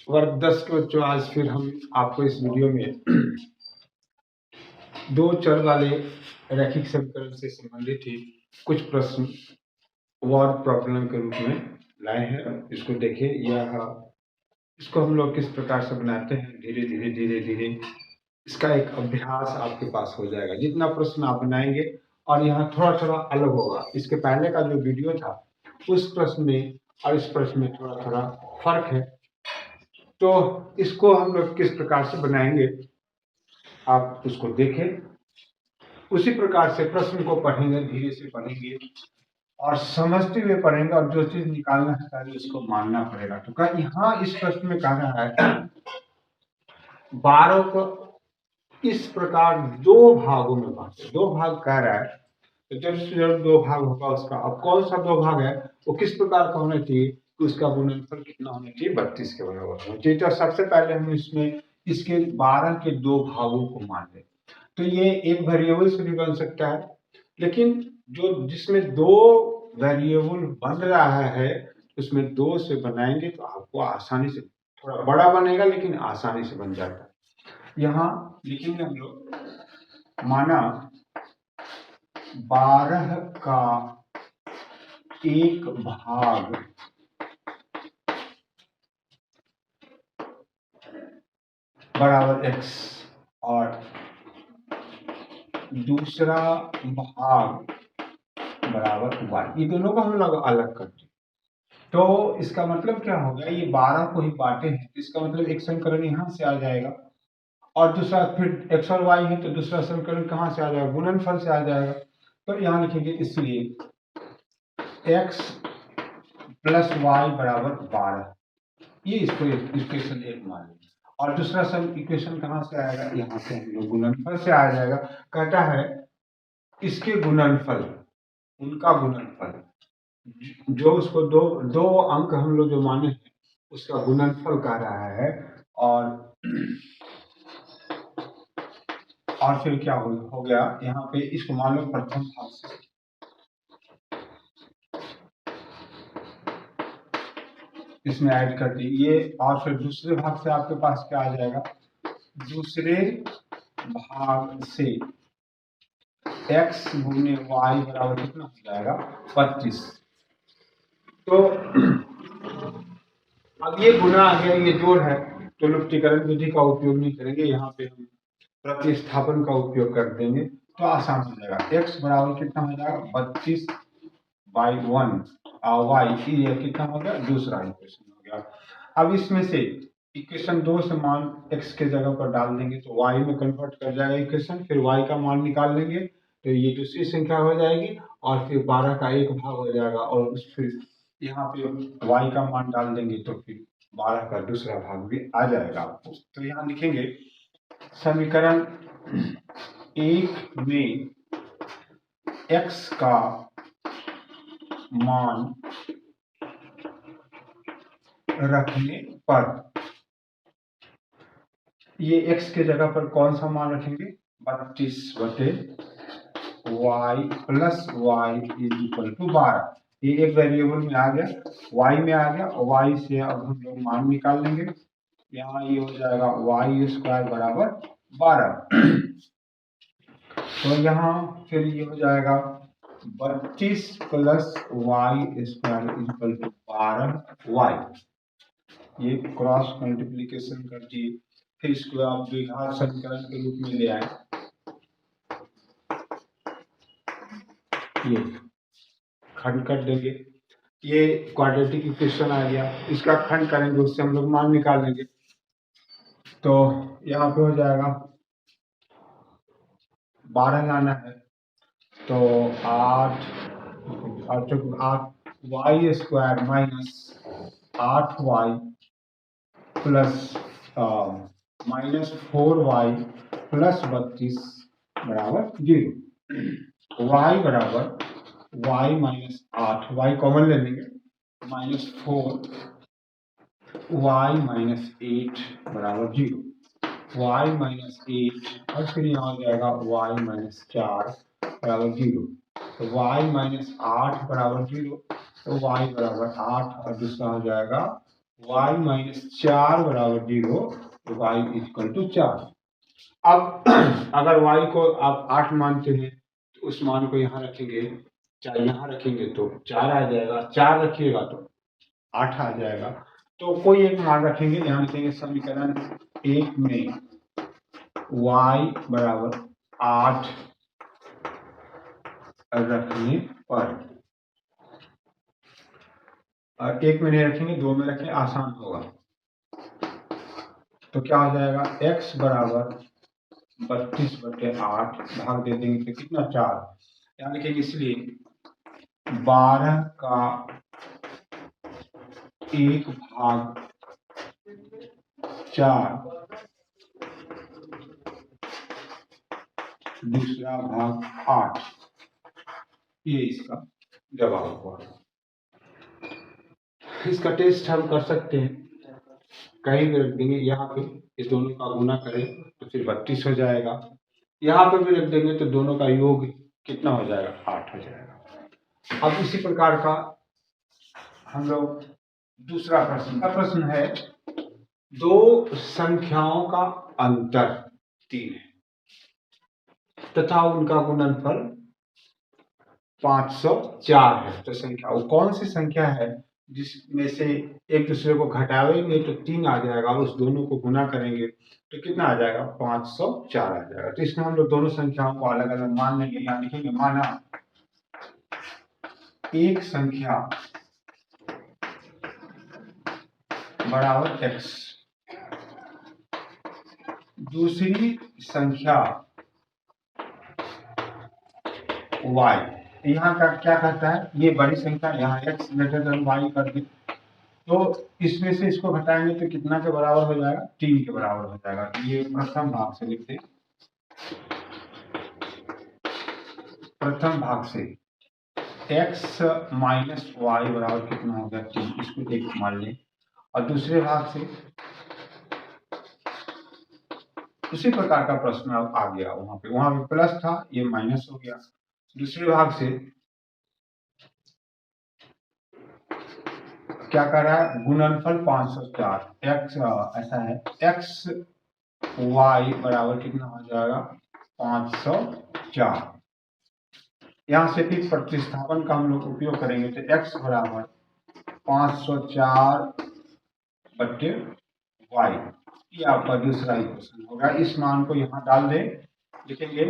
वर्ग 10 के बच्चों, आज फिर हम आपको इस वीडियो में दो चर वाले रैखिक समीकरण से संबंधित ही कुछ प्रश्न वर्ड प्रॉब्लम के रूप में लाए हैं। इसको देखिए, यह इसको हम लोग किस प्रकार से बनाते हैं, धीरे धीरे धीरे धीरे इसका एक अभ्यास आपके पास हो जाएगा। जितना प्रश्न आप बनाएंगे और यहाँ थोड़ा थोड़ा अलग होगा। इसके पहले का जो वीडियो था उस प्रश्न में और इस प्रश्न में थोड़ा थोड़ा फर्क है। तो इसको हम लोग किस प्रकार से बनाएंगे आप उसको देखें। उसी प्रकार से प्रश्न को पढ़ेंगे, धीरे से पढ़ेंगे और समझते हुए पढ़ेंगे, और जो चीज निकालना है पहले उसको मानना पड़ेगा। तो यहाँ इस प्रश्न में कहा रहा है 12 को इस प्रकार दो भागों में बांटे। दो भाग कह रहा है, तो जब दो भाग होगा उसका, अब कौन सा दो भाग है वो किस प्रकार का होना चाहिए कि उसका गुणनफल कितना होना चाहिए, 32 के बराबर होना चाहिए। तो सबसे पहले हम इसमें इसके 12 के दो भागों को मान लें। तो ये एक वेरिएबल से भी बन सकता है, लेकिन जो जिसमें दो वेरिएबल बन रहा है उसमें दो से बनाएंगे तो आपको आसानी से, थोड़ा बड़ा बनेगा लेकिन आसानी से बन जाता है। यहाँ लिखेंगे हम लोग, माना 12 का एक भाग बराबर x और दूसरा भाग बराबर y। ये दोनों को हम लोग अलग करते हैं। तो इसका मतलब क्या हो गया, ये 12 को ही बांटे हैं, इसका मतलब एक समीकरण यहाँ से आ जाएगा और दूसरा फिर x और y है तो दूसरा समीकरण कहाँ से आ जाएगा, गुणनफल से आ जाएगा। तो यहाँ लिखेंगे इसलिए x प्लस वाई बराबर 12, ये इसको इक्वेशन 1 मान लेंगे। और दूसरा सब इक्वेशन कहाँ से आएगा, यहाँ से हम लोग गुणनफल से आ जाएगा। कहता है इसके गुणनफल, उनका गुणनफल, जो उसको दो अंक हम लोग जो माने हैं उसका गुणनफल कह रहा है। और फिर क्या हो गया, यहाँ पे इसको मान लो प्रथम भाग से, इसमें ऐड कर दी ये, और फिर दूसरे भाग से आपके पास क्या आ जाएगा, दूसरे भाग से x गुने वाई बराबर कितना हो जाएगा, 25। तो अब ये गुना आ गया, ये जोड़ है, तो लुप्तीकरण विधि का उपयोग नहीं करेंगे, यहाँ पे हम प्रतिस्थापन का उपयोग कर देंगे तो आसान हो जाएगा। x बराबर कितना हो जाएगा, 32 बाई 1, वाई कितना हो गया, दूसरा इक्वेशन हो गया। अब इसमें से इक्वेशन 2 से मान x के जगह पर डाल देंगे तो y में कन्वर्ट कर जाएगा इक्वेशन, फिर y का मान निकाल लेंगे तो ये दूसरी संख्या हो जाएगी, और फिर 12 का एक भाग हो जाएगा, और फिर यहाँ पे y का मान डाल देंगे तो फिर 12 का दूसरा भाग भी आ जाएगा आपको। तो यहाँ लिखेंगे समीकरण 1 में x का मान रखने पर, ये x के जगह पर कौन सा मान रखेंगे, 32 बटे y plus y is equal to 12। ये एक वेरिएबल में आ गया, y में आ गया, और y से अब हम लोग मान निकाल लेंगे। यहाँ ये हो जाएगा y स्क्वायर बराबर 12। तो यहाँ फिर ये हो जाएगा 32 plus y square is equal to 12y। ये क्रॉस मल्टीप्लीकेशन कर दिए, फिर इसको आप द्विघात समीकरण के रूप में ले आए, ये खंड कर देंगे, ये क्वाड्रेटिक इक्वेशन आ गया, इसका खंड करेंगे, उससे हम लोग मान निकाल लेंगे। तो यहाँ पे हो जाएगा 12 लाना है तो 8 y square minus 8y plus minus 4y plus 32 बराबर 0। y बराबर y माइनस 8, y कॉमन ले लेंगे, माइनस 4 y माइनस 8 बराबर 0। y माइनस 8 और फिर यहाँ हो जाएगा y माइनस 4 बराबर 0। तो y माइनस 8 बराबर 0, तो y बराबर 8 और दूसरा हो जाएगा y माइनस 4 बराबर 0, तो y इक्वल टू 4। अब अगर y को आप 8 मानते हैं तो उस मान को यहाँ रखेंगे, चाहे यहाँ रखेंगे तो 4 आ जाएगा, 4 रखिएगा तो 8 आ जाएगा। तो कोई एक मान रखेंगे, यहाँ लिखेंगे समीकरण 1 में y बराबर 8 रखने पर, और 1 में नहीं रखेंगे, 2 में रखें, आसान होगा। तो क्या हो जाएगा, x बराबर 32/8 भाग दे देंगे तो कितना, 4। यहाँ लिखेंगे, इसलिए 12 का 1 भाग 4 दूसरा भाग 8, ये इसका जवाब हुआ। इसका टेस्ट हम कर सकते हैं, कहीं भी रख देंगे, यहाँ पे इस दोनों का गुना करें तो फिर 32 हो जाएगा, यहाँ पे भी रख देंगे तो दोनों का योग कितना हो जाएगा, 8 हो जाएगा। अब इसी प्रकार का हम लोग दूसरा प्रश्न है, दो संख्याओं का अंतर 3 है तथा उनका गुणनफल 504 है। तो संख्या वो कौन सी संख्या है जिसमें से एक दूसरे को घटाएंगे तो 3 आ जाएगा, उस दोनों को गुना करेंगे तो कितना आ जाएगा, 504 आ जाएगा। तो इसमें हम लोग दोनों संख्याओं को अलग अलग मान लेंगे। यहाँ लिखेंगे, माना एक संख्या बराबर x, दूसरी संख्या y। यहाँ का क्या कहता है, ये बड़ी संख्या, यहाँ x ग्रेटर देन y कर दे, तो इसमें से इसको घटाएंगे तो कितना के बराबर हो जाएगा, 3 के बराबर हो जाएगा। तो ये प्रथम भाग से लिखते हैं, प्रथम भाग से x माइनस वाई बराबर कितना हो गया, 3, इसको 1 मान लें। और दूसरे भाग से उसी प्रकार का प्रश्न आ गया, वहां पे प्लस था, ये माइनस हो गया। दूसरे भाग से क्या कर रहा है, गुणनफल 504, x ऐसा है, x y बराबर कितना हो जाएगा, 504। यहाँ से फिर प्रतिस्थापन का हम लोग उपयोग करेंगे, तो x बराबर 504 बटे y, ये आपका दूसरा इक्वेशन होगा। इस मान को यहाँ डाल दें, लिखेंगे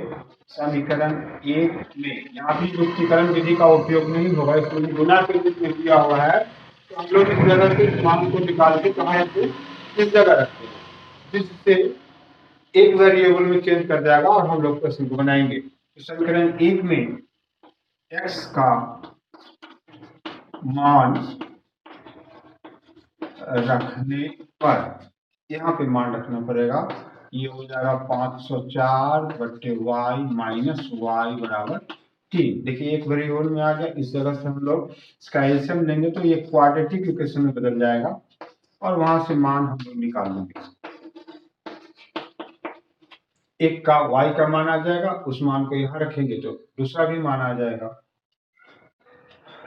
समीकरण 1 में, यहाँ भी युक्तिकरण विधि का उपयोग नहीं होगा, इसमें गुना के रूप में दिया हुआ है, तो हम लोग इस जगह से इस मान को निकाल के कहाँ पे इस जगह रखते हैं, जिससे एक वेरिएबल में चेंज कर जाएगा और हम लोग प्रश्न को बनाएंगे। तो समीकरण 1 में x का मान रखने पर, यहाँ पे मान रखना पड़ेगा, ये हो जाएगा 504 बटे y माइनस y बराबर 3। देखिए एक वेरिएबल में आ गया, इस जगह से हम लोग इसका एलसीएम लेंगे तो ये क्वाड्रेटिक इक्वेशन में बदल जाएगा और वहां से मान हम लोग निकाल लेंगे। एक का y का मान आ जाएगा, उस मान को यहाँ रखेंगे तो दूसरा भी मान आ जाएगा।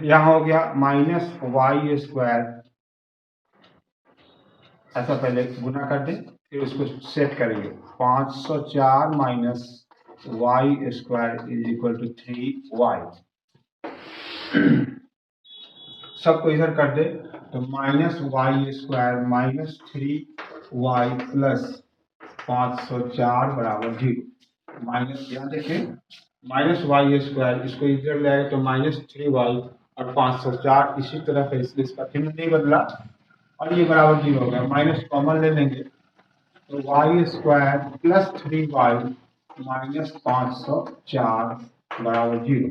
यहाँ हो गया माइनस वाई स्क्वायर, ऐसा पहले गुना कर दें, फिर उसको सेट करेंगे, 504 minus y square is equal to 3y। सबको इधर कर दे तो minus y square minus 3y plus 504 बराबर 0। माइनस, यहाँ देखिए माइनस वाई स्क्वायर, इसको इधर ले आए तो माइनस 3y और 504 इसी तरह से, इसलिए इसका चिन्ह नहीं बदला और ये बराबर 0 हो गया। माइनस कॉमन ले लेंगे तो Y square plus 3y minus 504 बराबर 0।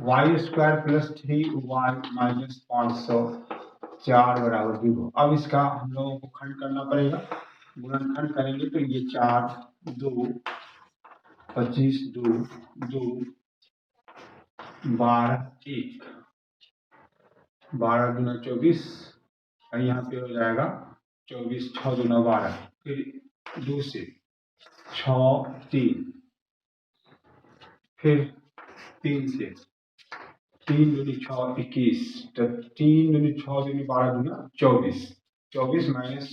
Y square plus 3y minus 504 बराबर 0। अब इसका हम लोगों को खंड करना पड़ेगा, गुणनखंड करेंगे तो ये 4 2 25 2 2 12 1, 12 गुना 24 और यहाँ पे हो जाएगा 24, 6 गुना 12, फिर 2 से 6 3, फिर 3 से 3 दूनी 6 21, तो 3 दूनी 6 दूनी 12 दूना 24, 24 माइनस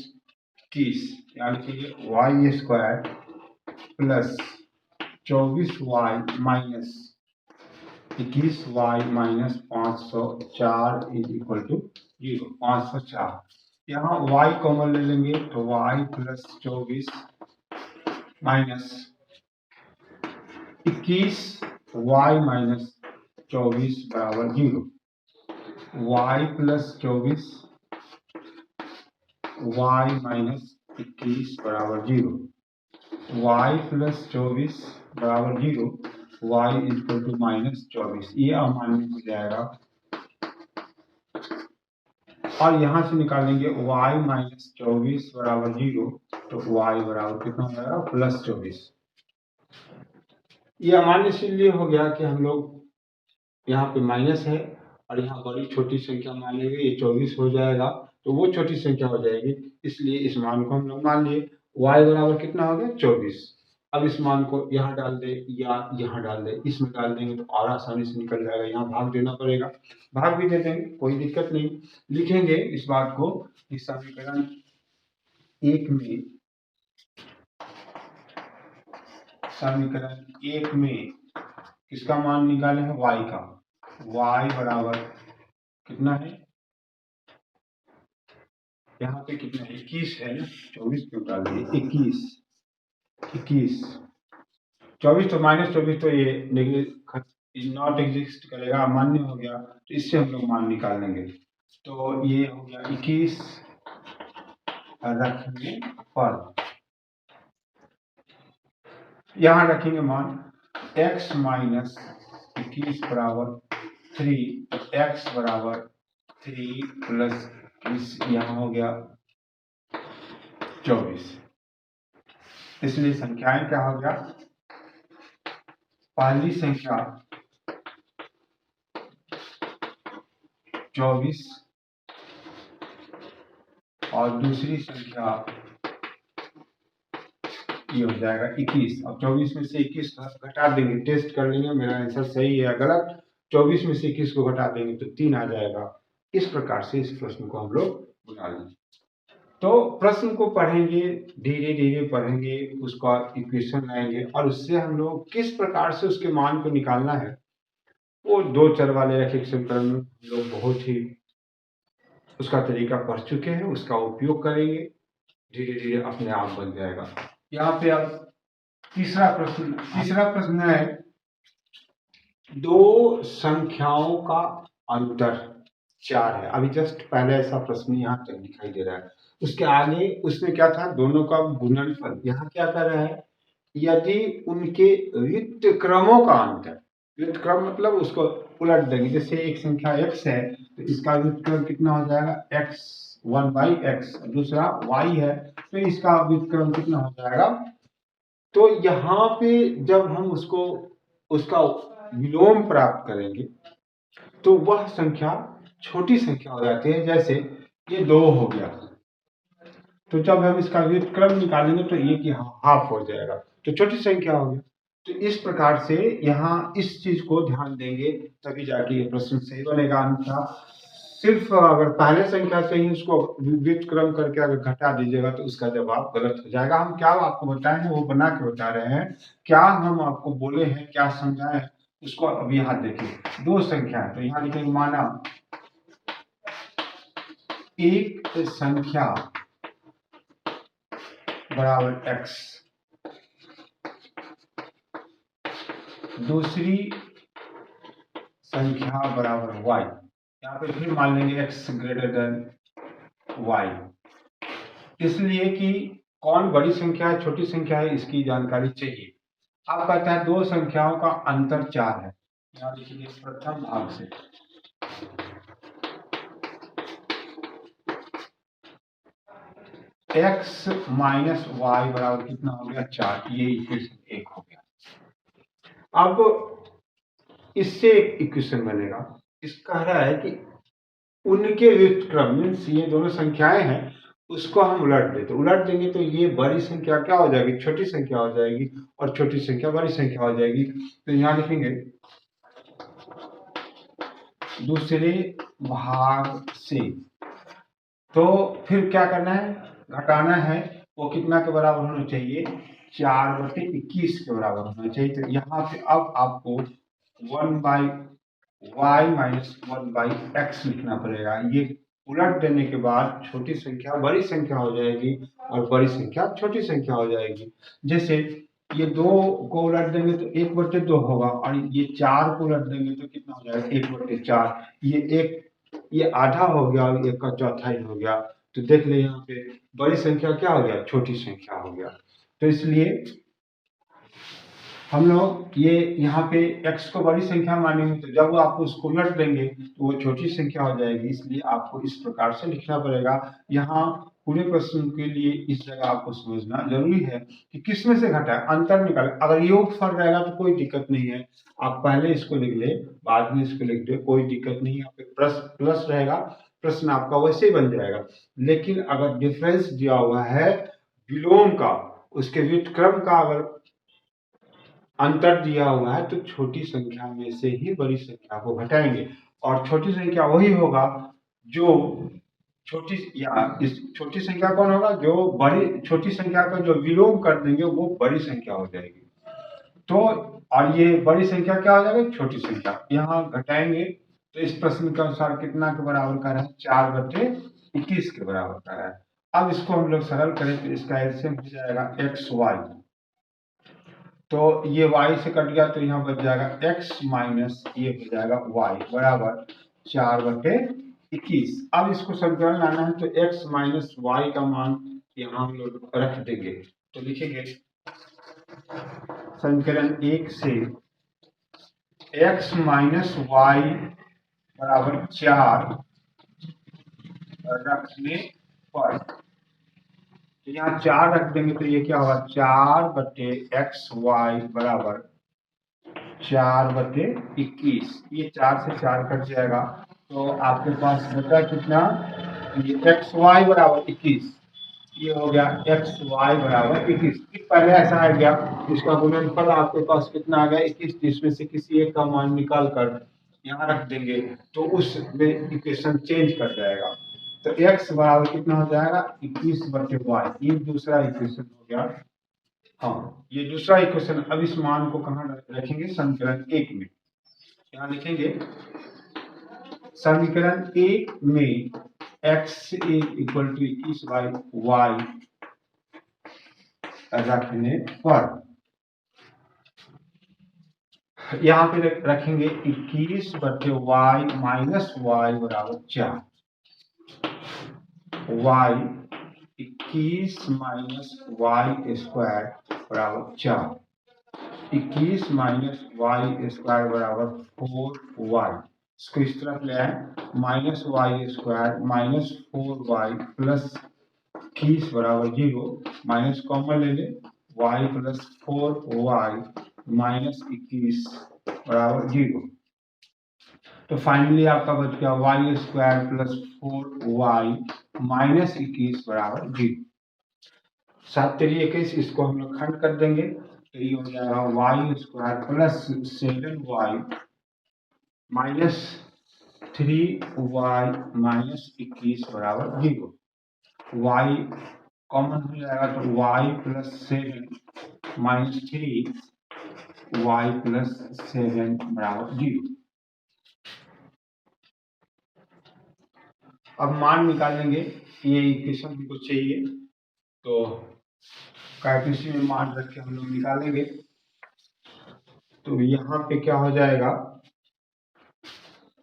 21, यानी कि y square plus 24y minus 21y minus 504 is equal to 0, 504। यहाँ y कॉमन ले लेंगे तो y plus 24 minus 21y minus 24 बराबर 0, y प्लस 24 y माइनस 21 बराबर 0, y प्लस 24 बराबर 0, y इक्वल टू माइनस 24, ये अमान्य हो जाएगा। और यहां से निकालेंगे y माइनस 24 बराबर 0, तो y बराबर कितना हो जाएगा प्लस 24। ये अमान्य इसलिए हो गया कि हम लोग यहाँ पे माइनस है और यहाँ बड़ी छोटी संख्या मान लेंगे, ये 24 हो जाएगा तो वो छोटी संख्या हो जाएगी, इसलिए इस मान को हम लोग मान लिए y बराबर कितना हो गया 24। अब इस मान को यहाँ डाल दे या यहाँ डाल दे, इसमें डाल देंगे तो और आसानी से निकल जाएगा। यहाँ भाग देना पड़ेगा, भाग भी दे देंगे, कोई दिक्कत नहीं। लिखेंगे इस बात को कि समीकरण 1 में किसका मान निकाले हैं y का, y बराबर कितना है, यहाँ पे कितना है 21 है ना, 24 क्यों डाल दिए 21, 24 तो माइनस 24 तो ये नॉट एग्जिस्ट करेगा, अमान्य हो गया, तो इससे हम लोग मान निकाल लेंगे। तो ये हो गया 21 रखने पर, यहाँ रखेंगे मान x माइनस 21 बराबर 3, x बराबर 3 प्लस 21, यहाँ हो गया 24। इसलिए संख्याएं क्या हो गया, पहली संख्या 24 और दूसरी संख्या ये हो जाएगा 21। अब 24 में से 21 घटा देंगे, टेस्ट कर लेंगे मेरा आंसर सही है या गलत। 24 में से 21 को घटा देंगे तो 3 आ जाएगा। इस प्रकार से इस प्रश्न को हम लोग बना लेंगे। तो प्रश्न को पढ़ेंगे, धीरे धीरे पढ़ेंगे, उसका इक्वेशन लाएंगे और उससे हम लोग किस प्रकार से उसके मान को निकालना है, वो दो चर वाले रैखिक समीकरण में हम लोग बहुत ही उसका तरीका पढ़ चुके हैं, उसका उपयोग करेंगे, धीरे धीरे अपने आप बन जाएगा। यहाँ पे अब तीसरा प्रश्न है, दो संख्याओं का अंतर 4 है। अभी जस्ट पहले ऐसा प्रश्न यहाँ तक दिखाई दे रहा है, उसके आगे उसमें क्या था, दोनों का गुणनफल। यहाँ क्या कर रहा है, यदि उनके व्युत्क्रमों का अंतर, व्युत्क्रम मतलब उसको उलट देंगे, जैसे एक संख्या x है तो इसका व्युत्क्रम कितना हो जाएगा x 1/x, दूसरा y है तो इसका व्युत्क्रम कितना हो जाएगा। तो यहाँ पे जब हम उसका विलोम प्राप्त करेंगे तो वह संख्या छोटी संख्या हो जाती है। जैसे ये 2 हो गया, तो जब हम इसका व्युत्क्रम निकालेंगे तो ये की हाफ हो जाएगा, तो छोटी संख्या हो गया। तो इस प्रकार से यहाँ इस चीज को ध्यान देंगे तभी जाके ये प्रश्न सही बनेगा। अन्यथा सिर्फ अगर पहले संख्या से ही उसको व्युत्क्रम करके अगर घटा दीजिएगा तो उसका जवाब गलत हो जाएगा। हम क्या आपको बताए हैं वो बना के बता रहे हैं, क्या हम आपको बोले हैं, क्या समझाए हैं, उसको अब यहाँ देखिए। दो संख्या है तो यहाँ लिखेंगे, माना एक संख्या बराबर x, दूसरी संख्या बराबर y। यहाँ पे फिर मान लेंगे x ग्रेटर देन y, इसलिए कि कौन बड़ी संख्या है छोटी संख्या है इसकी जानकारी चाहिए। अब कहता है दो संख्याओं का अंतर 4 है। यहाँ लिखिए प्रथम भाग से, x माइनस वाई बराबर कितना हो गया 4, ये इक्वेशन 1 हो गया। अब इससे एक इक्वेशन बनेगा, इस कह रहा है कि उनके व्युत्क्रम मीन्स ये दोनों संख्याएं हैं उसको हम उलट दें, तो उलट देंगे तो ये बड़ी संख्या क्या हो जाएगी, छोटी संख्या हो जाएगी और छोटी संख्या बड़ी संख्या हो जाएगी। तो यहाँ लिखेंगे दूसरे भाग से। तो फिर क्या करना है, घटाना है। वो कितना के बराबर होना चाहिए, 4/21 के बराबर होना चाहिए। तो यहाँ पे अब आपको 1/y माइनस 1/x लिखना पड़ेगा। ये उलट देने के बाद छोटी संख्या बड़ी संख्या हो जाएगी और बड़ी संख्या छोटी संख्या हो जाएगी। जैसे ये 2 को उलट देंगे तो 1/2 होगा, और ये 4 को उलट देंगे तो कितना हो जाएगा, 1/4। ये आधा हो गया और 1 का चौथाई हो गया। तो देख ले यहाँ पे बड़ी संख्या क्या हो गया, छोटी संख्या हो गया। तो इसलिए हम लोग ये यहाँ पे x को बड़ी संख्या मानेंगे, तो जब आप उसको उलट देंगे तो वो छोटी संख्या हो जाएगी। इसलिए आपको इस प्रकार से लिखना पड़ेगा। यहाँ पूरे प्रश्न के लिए इस जगह आपको समझना जरूरी है कि किसमें से घटा है, अंतर निकाले। अगर योगफल रहेगा तो कोई दिक्कत नहीं है, आप पहले इसको लिख ले, बाद में इसको लिख दे, कोई दिक्कत नहीं है। यहाँ पे प्लस रहेगा, प्रश्न आपका वैसे ही बन जाएगा। लेकिन अगर डिफरेंस दिया हुआ है विलोम का, उसके व्युत्क्रम का अगर अंतर दिया हुआ है, तो छोटी संख्या में से ही बड़ी संख्या को घटाएंगे। और छोटी संख्या वही होगा जो इस छोटी संख्या कौन होगा, जो बड़ी छोटी संख्या का जो विलोम कर देंगे वो बड़ी संख्या हो जाएगी। तो और ये बड़ी संख्या क्या हो जाएगी, छोटी संख्या। यहाँ घटाएंगे तो इस प्रश्न के अनुसार कितना के बराबर का है, 4/21 के बराबर का है। अब इसको हम लोग सरल करें तो इसका एलसीएम हो जाएगा xy। तो ये y से कट गया तो यहाँ बच जाएगा x माइनस ये हो जाएगा y बराबर 4/21। अब इसको समीकरण लाना है तो x माइनस y का मान यहाँ हम लोग रख देंगे। तो लिखेंगे समीकरण 1 से x माइनस y बराबर 4 रखने पर, तो यहाँ 4 रख देंगे तो ये क्या होगा, 4/xy बराबर 4/21। ये 4 से 4 कट जाएगा तो आपके पास बचा कितना, ये xy बराबर 21। ये हो गया xy बराबर 21। पहले ऐसा आ गया, इसका गुणनफल आपके पास कितना आ गया, 21, जिसमें से किसी एक का मान निकाल कर यहाँ रख देंगे तो उसमें इक्वेशन चेंज कर जाएगा। तो x बराबर कितना हो जाएगा, 21/y। ये दूसरा इक्वेशन हो गया। हाँ, ये दूसरा इक्वेशन। अब इस मान को कहाँ रखेंगे, समीकरण 1 में। यहाँ लिखेंगे समीकरण 1 में x इक्वल टू 21/y रखने पर यहाँ पे रखेंगे 21/y माइनस y बराबर 4। y 21 माइनस y स्क्वायर बराबर 4। 21 माइनस y स्क्वायर बराबर 4y। इसको इस तरफ ले आए, minus y square minus 4y plus 21 बराबर 0, माइनस कॉमन ले ले, y प्लस 4y माइनस 21 बराबर 0। तो फाइनली आपका बच गया Y square plus 4y minus 21 बराबर 0। 7×3=21, इसको हम लोग खंड कर देंगे तो ये हो जाएगा y square plus 7y minus 3y minus 21 बराबर 0। y कॉमन हो जाएगा तो y plus 7 minus 3y plus 7 बराबर 0। अब मान निकालेंगे, ये इक्वेशन हमको चाहिए तो कार्टेशियन में मान रख के हम लोग निकालेंगे। तो यहाँ पे क्या हो जाएगा,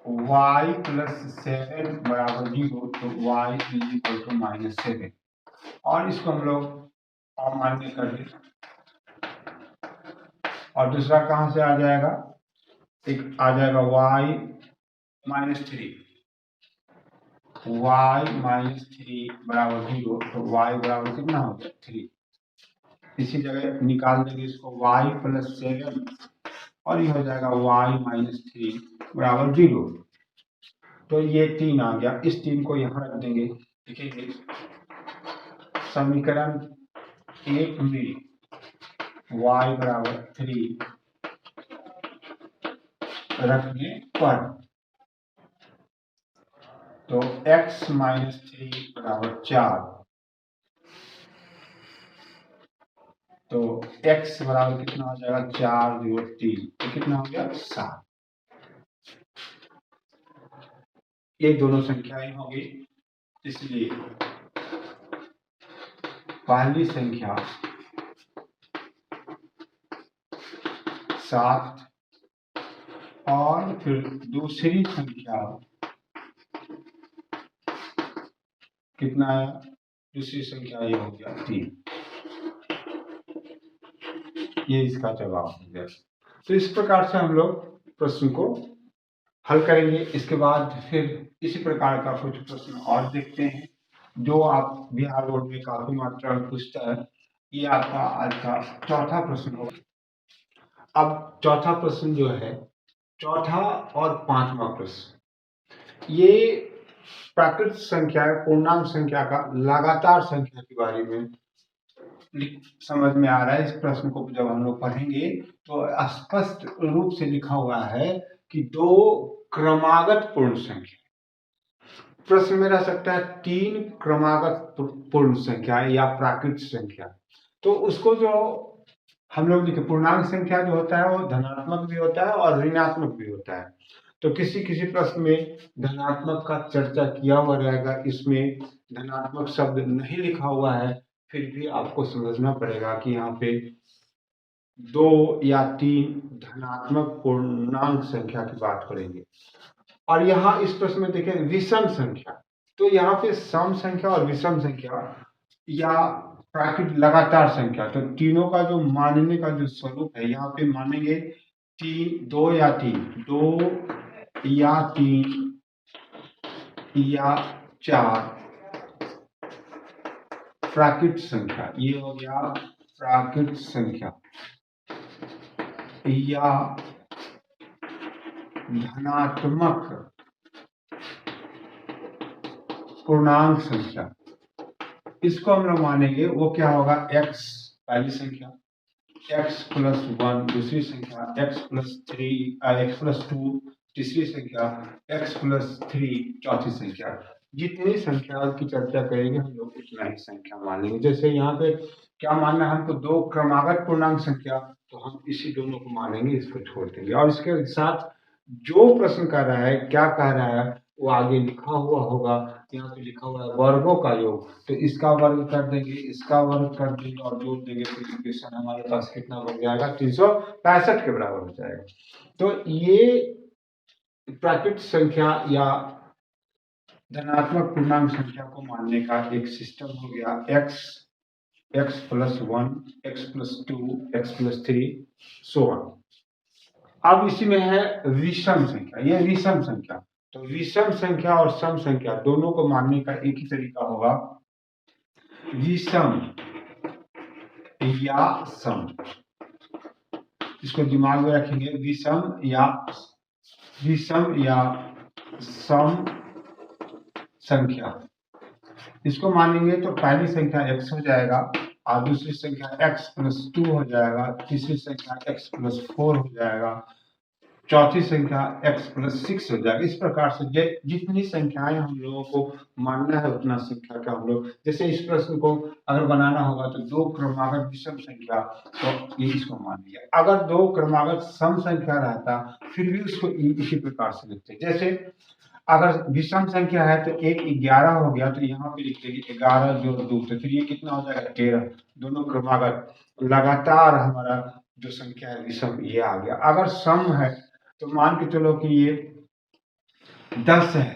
y प्लस 7 बराबर 0, तो y is equal to minus 7। और इसको हम लोग अमान्य कर दें। और दूसरा कहाँ से आ जाएगा, एक आ जाएगा y माइनस 3, y माइनस 3 बराबर 0, तो y बराबर कितना हो गया 3। इसी जगह निकाल देंगे इसको, y प्लस 7 और ये हो जाएगा y माइनस 3 बराबर 0। तो ये 3 आ गया, इस 3 को यहाँ रख देंगे। लिखेंगे समीकरण 1 में y बराबर 3 रखने पर तो x माइनस 3 बराबर 4, तो x बराबर कितना हो जाएगा 4 जोड़ 3, तो कितना हो गया 7। ये दोनों संख्याएं होगी, इसलिए पहली संख्या 7 और फिर दूसरी संख्या कितना है, दूसरी संख्या ये हो गया 3। ये इसका जवाब हो गया। तो इस प्रकार से हम लोग प्रश्न को हल करेंगे। इसके बाद फिर इसी प्रकार का कुछ प्रश्न और देखते हैं जो आप बिहार बोर्ड में काफी मात्रा में पूछता है। ये आपका आज का चौथा प्रश्न होगा। अब चौथा प्रश्न जो है, चौथा और पांचवा प्रश्न, ये प्राकृत संख्या, पूर्णांक संख्या का लगातार संख्या के बारे में समझ में आ रहा है। इस प्रश्न को जब हम लोग पढ़ेंगे तो स्पष्ट रूप से लिखा हुआ है कि दो क्रमागत पूर्ण संख्या, प्रश्न में रह सकता है 3 क्रमागत पूर्ण संख्या या प्राकृत संख्या। तो उसको जो हम लोग लिखे, पूर्णांक संख्या जो होता है वो धनात्मक भी होता है और ऋणात्मक भी होता है। तो किसी किसी प्रश्न में धनात्मक का चर्चा किया हुआ रहेगा, इसमें धनात्मक शब्द नहीं लिखा हुआ है, फिर भी आपको समझना पड़ेगा कि यहाँ पे 2 या 3 धनात्मक पूर्णांक संख्या की बात करेंगे। और यहाँ इस प्रश्न में देखें विषम संख्या, तो यहाँ पे सम संख्या और विषम संख्या या प्राकृत लगातार संख्या, तो तीनों का जो मानने का जो स्वरूप है, यहाँ पे मानेंगे 2 या 3, 2 या 3 या 4 प्राकृत संख्या, ये हो गया प्राकृत संख्या, या धनात्मक पूर्णांक संख्या, इसको हम लोग मानेंगे। वो क्या होगा, x पहली संख्या, x प्लस 1 दूसरी संख्या, x प्लस 2 तीसरी संख्या, x प्लस 3 चौथी संख्या। जितनी संख्या की चर्चा करेंगे हम लोग उतना ही संख्या मानेंगे। जैसे यहाँ पे क्या मानना है हमको, 2 क्रमागत पूर्णांक संख्या, तो हम इसी दोनों को मानेंगे, इसको छोड़ देंगे। और इसके साथ जो प्रश्न कर रहा है, क्या कह रहा है, वो आगे लिखा हुआ होगा। यहाँ पे लिखा हुआ है वर्गों का योग, तो इसका वर्ग कर देंगे, इसका वर्ग कर देंगे और जोड़ देंगे, तो इक्वेशन हमारे पास कितना बन जाएगा, 365 के बराबर हो जाएगा। तो ये प्राकृत संख्या या धनात्मक पूर्णांक संख्या को मानने का एक सिस्टम हो गया। x plus 1, x plus 2, x plus 3 so on. अब इसी में है विषम संख्या, ये विषम संख्या। तो विषम संख्या और सम संख्या दोनों को मानने का एक ही तरीका होगा, विषम या सम। इसको दिमाग में रखेंगे, विषम या सम संख्या। इसको मानेंगे तो पहली संख्या x हो जाएगा और दूसरी संख्या x प्लस 2 हो जाएगा, तीसरी संख्या x प्लस 4 हो जाएगा, चौथी संख्या x प्लस 6 हो जाएगा। इस प्रकार से जितनी संख्याएं हम लोगों को मानना है उतना संख्या का हम लोग, जैसे इस प्रश्न को अगर बनाना होगा तो 2 क्रमागत विषम संख्या, तो ये इसको मान लिया। अगर 2 क्रमागत सम संख्या रहता फिर भी उसको इसी प्रकार से लिखते। जैसे अगर विषम संख्या है तो 1 11 हो गया, तो यहाँ पे लिख देंगे 11 जोड़ 2, तो फिर ये कितना हो जाएगा 13। दोनों क्रमागत लगातार हमारा जो संख्या है विषम, ये आ गया। अगर सम है तो मान के चलो कि ये 10 है,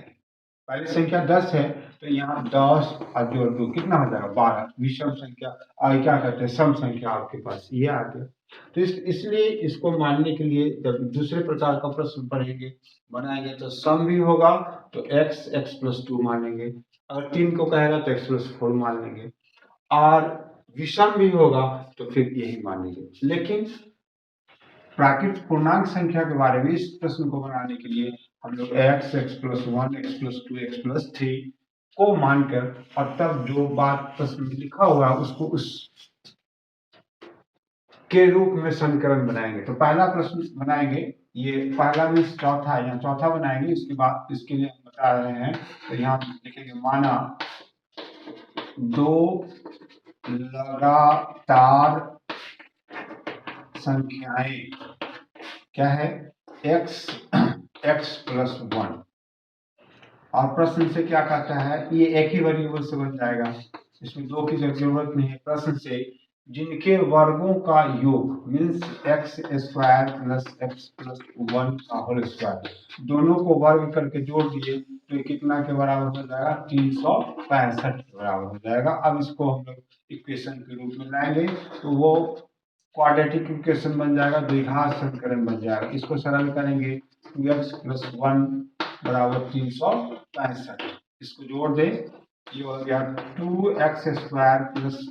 पहली संख्या 10 है, तो यहाँ 10 और जोड़ 2 कितना हो जाएगा 12। विषम संख्या क्या कहते हैं, सम संख्या आपके पास ये आ गया। तो इसलिए इसको मानने के लिए जब दूसरे प्रकार का प्रश्न पढ़ेंगे बनाएंगे तो सम भी होगा तो x प्लस 2 मानेंगे, अगर 3 को कहेगा तो x प्लस 4 मान लेंगे, और विषम भी होगा तो फिर यही मानेंगे। लेकिन प्राकृत पूर्णांक संख्या के बारे में इस प्रश्न को बनाने के लिए हम लोग x plus 1, x plus 2, x plus 3 को मानकर और तब जो बात प्रश्न में लिखा हुआ है उसको उस के रूप में समीकरण बनाएंगे। तो पहला प्रश्न बनाएंगे, ये पहला में चौथा, या चौथा बनाएंगे। इसके बाद इसके लिए हम बता रहे हैं तो यहाँ लिखेंगे माना दो लगातार संख्याएं क्या है x +1 और प्रश्न से क्या कहता है ये एक ही वेरिएबल से बन जाएगा, इसमें दो की जरूरत नहीं है। प्रश्न से जिनके वर्गों का योग मीन्स x² + x+1 का होल स्क्वायर, दोनों को वर्ग करके जोड़ दिए तो ये कितना के बराबर हो जाएगा 365 के बराबर हो जाएगा। अब इसको हम लोग इक्वेशन के रूप में लाएंगे तो वो क्वाड्रेटिक इक्वेशन बन जाएगा, द्विघात समीकरण बन जाएगा। इसको सरल करेंगे 2x + 1 बराबर 365, इसको जोड़ दे ये हो गया 2x² +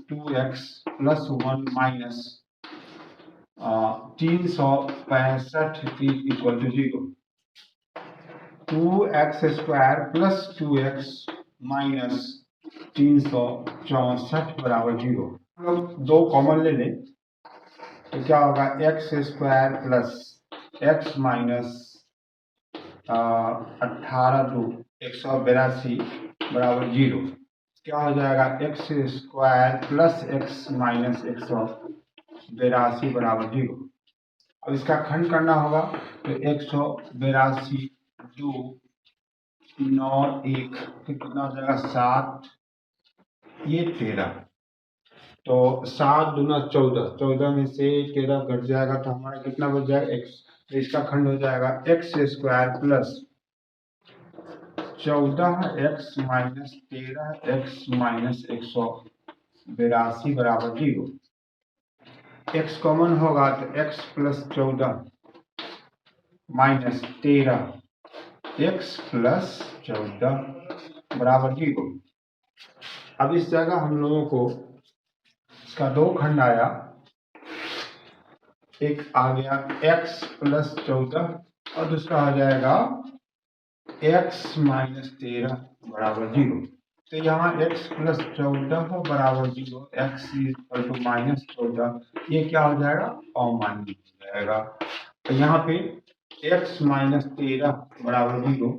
2x + 1 minus 365 equal to 0। 2x² + 2x minus 364 बराबर 0। हम लोग दो कॉमन ले लें तो क्या होगा x² + x माइनस 18 2 182 बराबर 0। क्या हो जाएगा x² + x माइनस 182 बराबर 0। अब इसका खंड करना होगा तो 182 2 9 1 फिर कितना हो जाएगा 7 ये 13, तो 7 दूना 14, 14 में से 13 घट जाएगा तो हमारा कितना बच जाएगा x, तो इसका खंड हो जाएगा x² + 14x minus 13x minus 182 बराबर 0। x कॉमन होगा तो x + 14 माइनस 13x + 14 बराबर 0। अब इस जगह हम लोगों को इसका दो खंड आया, एक आ गया x + 14 और दूसरा हो जाएगा x माइनस 13 बराबर 0। तो यहाँ x + 14 बराबर 0, x = -14, ये क्या हो जाएगा अमान्य हो जाएगा। तो यहाँ पे x माइनस 13 बराबर 0,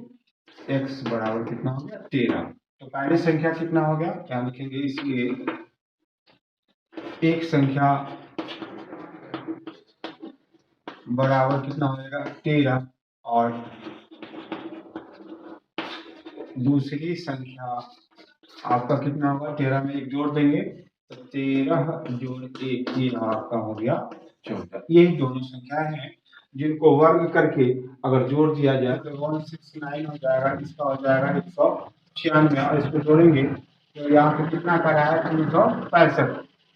x बराबर कितना हो गया 13। तो पहली संख्या कितना हो गया क्या लिखेंगे, इसलिए एक संख्या बराबर कितना हो जाएगा 13 और दूसरी संख्या आपका कितना होगा 13 में एक जोड़ देंगे तो 13 जोड़ 1 ये आपका हो गया 14। यही दोनों संख्याएं हैं जिनको वर्ग करके अगर जोड़ दिया जाए तो 169 हो जाएगा, इसका हो जाएगा 196 और इसको जोड़ेंगे तो यहाँ पे कितना का रहा है 365,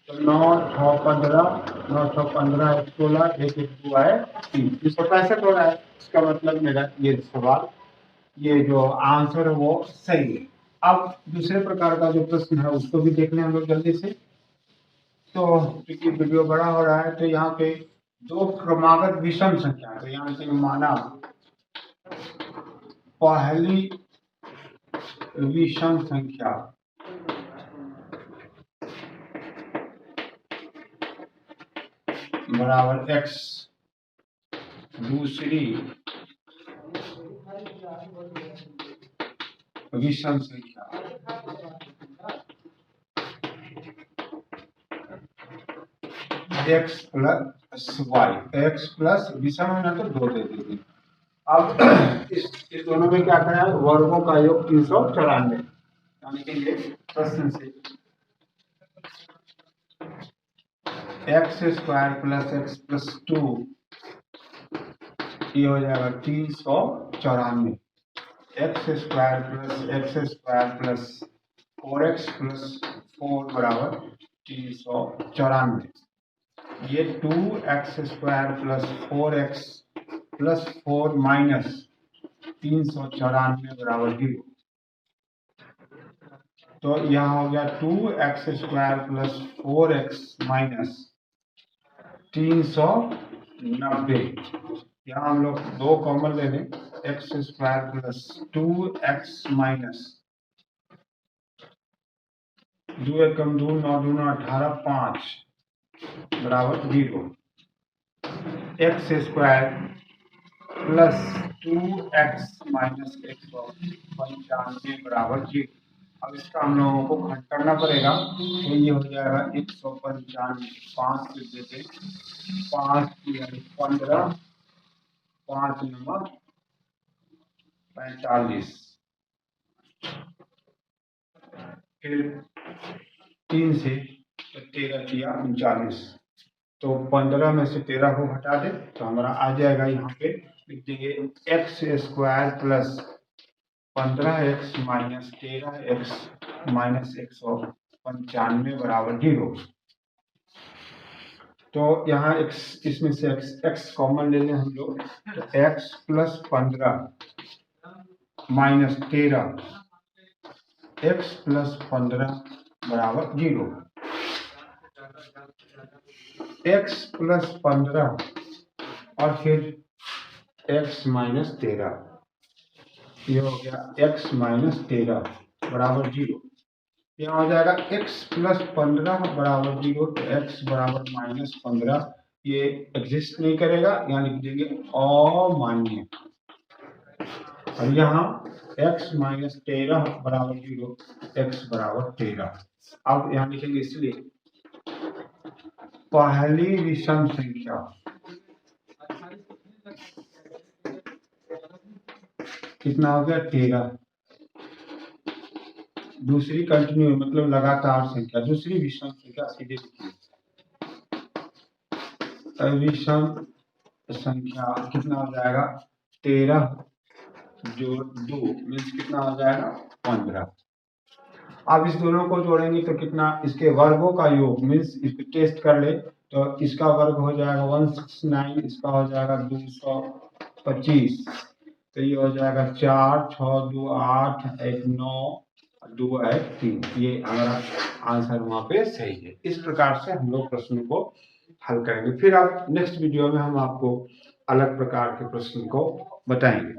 तो 9 6 15 9 6 15 16 1 1 2 आए 365 हो रहा है। इसका मतलब मेरा ये सवाल ये जो आंसर है वो सही है। अब दूसरे प्रकार का जो प्रश्न है उसको भी देख लें हम लोग जल्दी से। तो क्योंकि वीडियो बड़ा हो रहा है तो यहाँ पे दो क्रमागत विषम संख्या, तो यहाँ से माना पहली विषम संख्या बराबर x, दूसरी विषम संख्या x + y, x प्लस विषम है ना तो 2 दे दीजिए। अब इस दोनों में क्या करना है वर्गों का योग 394, लिखेंगे प्रश्न से x² + x + 2 ये हो जाएगा 394, x² + x² + 4x + 4 बराबर 394। ये 2x² + 4x + 4 माइनस 394 बराबर 0। तो यहाँ हो गया 2x² + 4x माइनस 390। यहाँ हम लोग दो कॉमन ले लें, x² + 2x माइनस 2 एकम 2 9 दूना 18 5 बराबर 0। x² + 2x माइनस 195 बराबर 0। अब इसका हम लोगों को घट करना पड़ेगा, तो ये हो जाएगा 195 5 से देते 5 यानी 15 5 नंबर 45, फिर 3 से 13 किया 39, तो 15 में से 13 को घटा दे तो हमारा आ जाएगा, यहाँ पे लिख देंगे x square plus 15x minus 13x minus 195 बराबर 0। तो यहाँ x, इसमें से x कॉमन ले लें हम लोग, तो x plus 15 minus 13 x plus 15 बराबर 0। x प्लस 15 और फिर x माइनस 13, ये हो गया x माइनस 13 बराबर 0। यहाँ हो जाएगा x प्लस 15 बराबर 0, तो x बराबर माइनस 15 ये एग्जिस्ट नहीं करेगा, यहाँ लिख देंगे अमान्य। और यहाँ x माइनस 13 बराबर 0, x बराबर 13। अब यहाँ लिखेंगे, इसलिए पहली विषम संख्या कितना हो गया 13, दूसरी कंटिन्यू मतलब लगातार संख्या, दूसरी विषम संख्या सीधे लिखिए, विषम संख्या कितना हो जाएगा 13 जोड़ 2 मीन्स कितना हो जाएगा 15। अब इस दोनों को जोड़ेंगे तो कितना, इसके वर्गों का योग मीन्स इसको टेस्ट कर ले तो इसका वर्ग हो जाएगा 169, इसका हो जाएगा 225, तो ये हो जाएगा 4 6 2 8 1 9 2 1 3, ये हमारा आंसर वहां पे सही है। इस प्रकार से हम लोग प्रश्न को हल करेंगे। फिर आप नेक्स्ट वीडियो में हम आपको अलग प्रकार के प्रश्न को बताएंगे।